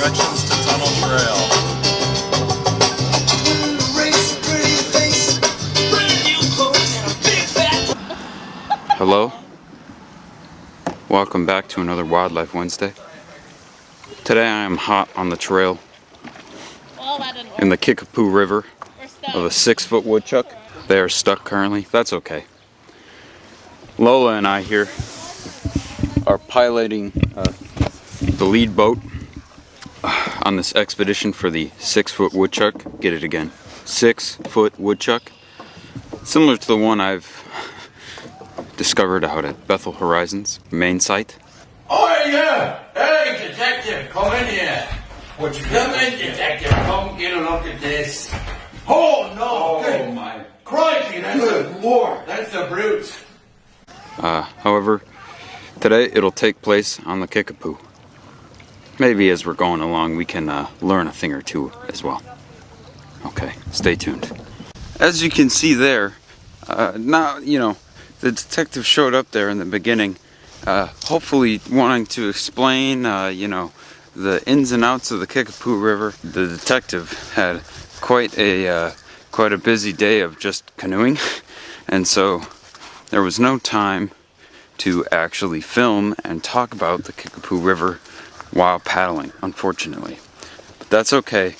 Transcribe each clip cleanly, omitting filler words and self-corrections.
directions to Tunnel Trail. Hello, welcome back to another Wildlife Wednesday. Today I am hot on the trail in the Kickapoo River of a 6-foot woodchuck. They are stuck currently. That's okay. Lola and I here are piloting the lead boat on this expedition for the 6-foot woodchuck. Get it again. 6-foot woodchuck. Similar to the one I've discovered out at Bethel Horizons, main site. Oh yeah! Hey detective, come in here. What you come in, detective, come get a look at this. Oh no! Oh my. Crikey, that's a Lord, that's a brute. However, today it'll take place on the Kickapoo. Maybe as we're going along we can learn a thing or two as well. Okay, stay tuned. As you can see there, now, you know, the detective showed up there in the beginning, hopefully wanting to explain, you know, the ins and outs of the Kickapoo River. The detective had quite a busy day of just canoeing, and so there was no time to actually film and talk about the Kickapoo River while paddling, unfortunately. But that's okay,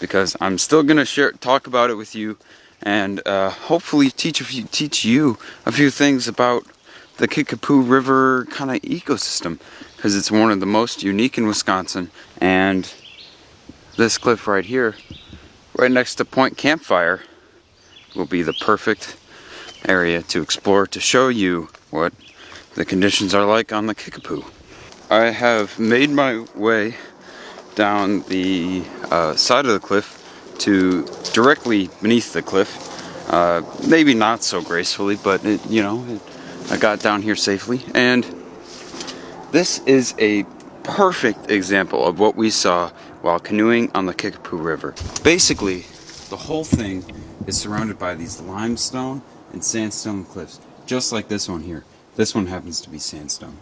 because I'm still gonna talk about it with you, and hopefully teach you a few things about the Kickapoo River kind of ecosystem, because it's one of the most unique in Wisconsin. And this cliff right here, right next to Point Campfire, will be the perfect area to explore, to show you what the conditions are like on the Kickapoo. I have made my way down the side of the cliff to directly beneath the cliff. Maybe not so gracefully, but I got down here safely. And this is a perfect example of what we saw while canoeing on the Kickapoo River. Basically, the whole thing is surrounded by these limestone and sandstone cliffs, just like this one here. This one happens to be sandstone.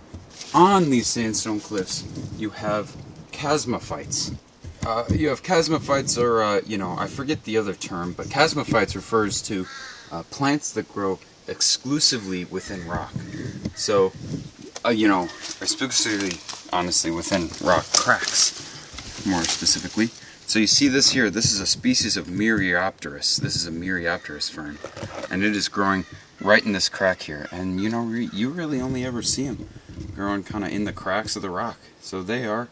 On these sandstone cliffs, you have chasmophytes. Chasmophytes, or I forget the other term, but chasmophytes refers to plants that grow exclusively within rock. So, exclusively, honestly, within rock cracks, more specifically. So you see this here, this is a species of Myriopterus. This is a Myriopterus fern, and it is growing right in this crack here. And you really only ever see them growing kind of in the cracks of the rock. So they are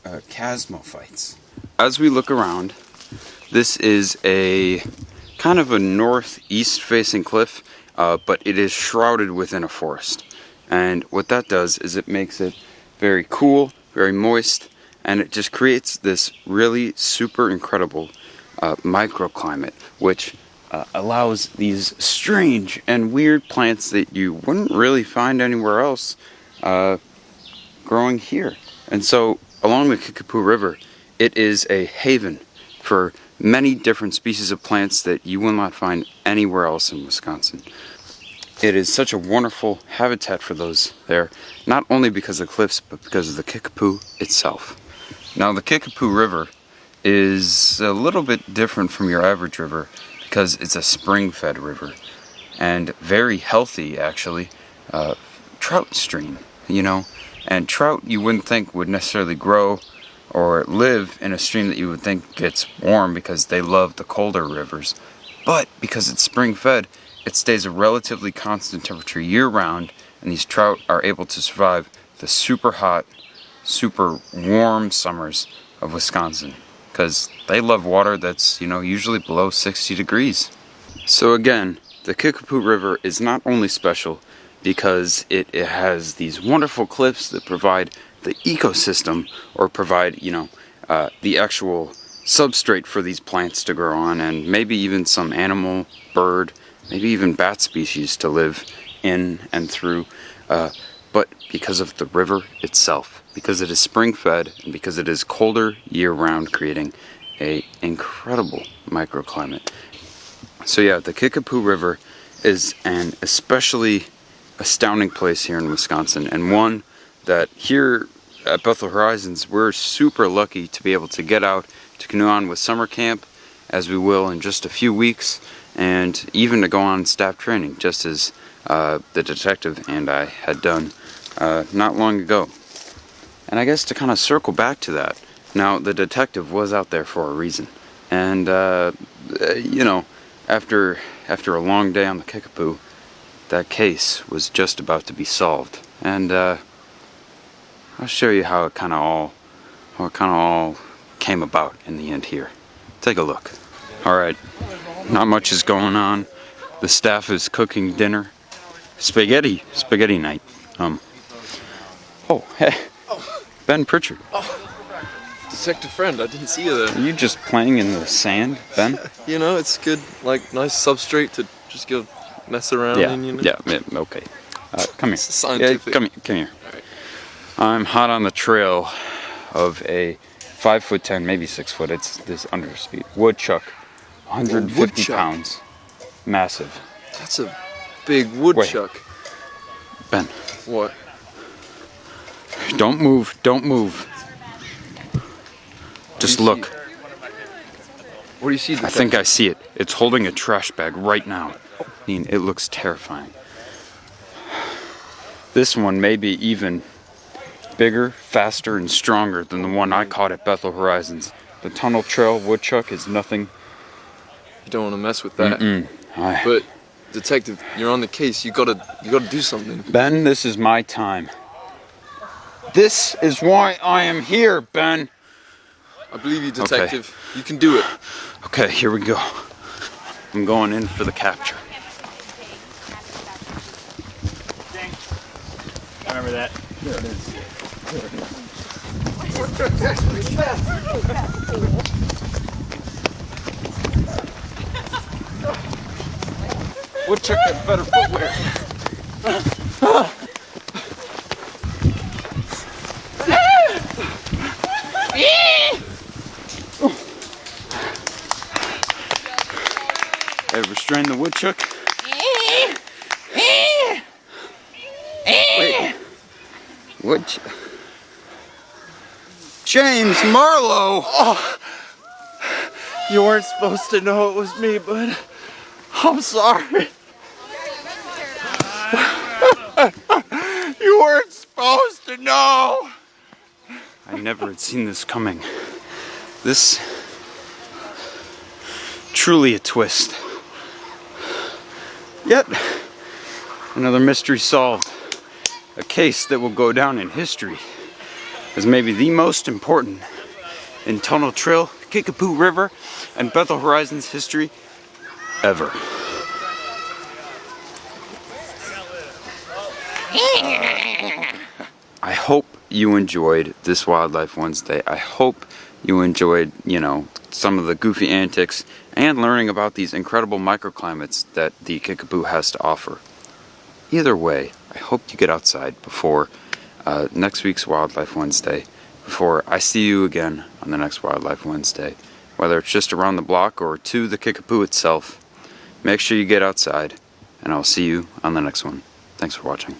chasmophytes. As we look around, this is a kind of a northeast facing cliff, but it is shrouded within a forest. And what that does is it makes it very cool, very moist, and it just creates this really super incredible microclimate, which allows these strange and weird plants that you wouldn't really find anywhere else growing here. And so along the Kickapoo River, it is a haven for many different species of plants that you will not find anywhere else in Wisconsin. It is such a wonderful habitat for those there, not only because of the cliffs, but because of the Kickapoo itself. Now, the Kickapoo River is a little bit different from your average river because it's a spring-fed river, and very healthy, actually, trout stream, and trout you wouldn't think would necessarily grow or live in a stream that you would think gets warm because they love the colder rivers. But because it's spring-fed, it stays a relatively constant temperature year-round, and these trout are able to survive the super hot, super warm summers of Wisconsin because they love water that's, usually below 60 degrees. So again, the Kickapoo River is not only special because it has these wonderful cliffs that provide the ecosystem, or provide, the actual substrate for these plants to grow on, and maybe even some animal, bird, maybe even bat species to live in and through, but because of the river itself, because it is spring-fed, and because it is colder year-round, creating an incredible microclimate. So yeah, the Kickapoo River is an especially astounding place here in Wisconsin, and one that here at Bethel Horizons, we're super lucky to be able to get out to canoe on with summer camp, as we will in just a few weeks, and even to go on staff training, just as the detective and I had done not long ago. And I guess to kind of circle back to that, now the detective was out there for a reason, and you know, after a long day on the Kickapoo, that case was just about to be solved, and I'll show you how it kind of all came about in the end here. Take a look. All right, not much is going on. The staff is cooking dinner, spaghetti night. Oh, hey, Ben Pritchard. Detective friend, I didn't see you there. Are you just playing in the sand, Ben? You know, it's good, like, nice substrate to just go mess around in, you know? Yeah, okay. Come here. It's scientific. Yeah, come here. All right. I'm hot on the trail of a 5'10", maybe 6 foot. It's this underspeed woodchuck, 150 woodchuck. pounds, massive. That's a big woodchuck. Ben, What? don't move. Just do you look. see? What do you see, I detective? think I see it. It's holding a trash bag right now. I mean, it looks terrifying. This one may be even bigger, faster, and stronger than the one I caught at Bethel Horizons. The tunnel trail woodchuck is nothing. You don't want to mess with that. Aye. But, detective, you're on the case. You gotta do something. Ben, this is my time. This is why I am here, Ben. I believe you, detective. You can do it. Okay, here we go. I'm going in for the capture. I remember that. Woodchuck has better footwear. Hey, restrain the woodchuck. Wait. Woodchuck. James Marlowe! Oh, you weren't supposed to know it was me, but I'm sorry. You weren't supposed to know. I never had seen this coming. This truly a twist. Yet another mystery solved. A case that will go down in history as maybe the most important in Tunnel Trail, Kickapoo River, and Bethel Horizons history ever. I hope you enjoyed this Wildlife Wednesday. I hope you enjoyed, some of the goofy antics and learning about these incredible microclimates that the Kickapoo has to offer. Either way, I hope you get outside before next week's Wildlife Wednesday, before I see you again on the next Wildlife Wednesday. Whether it's just around the block or to the Kickapoo itself, make sure you get outside, and I'll see you on the next one. Thanks for watching.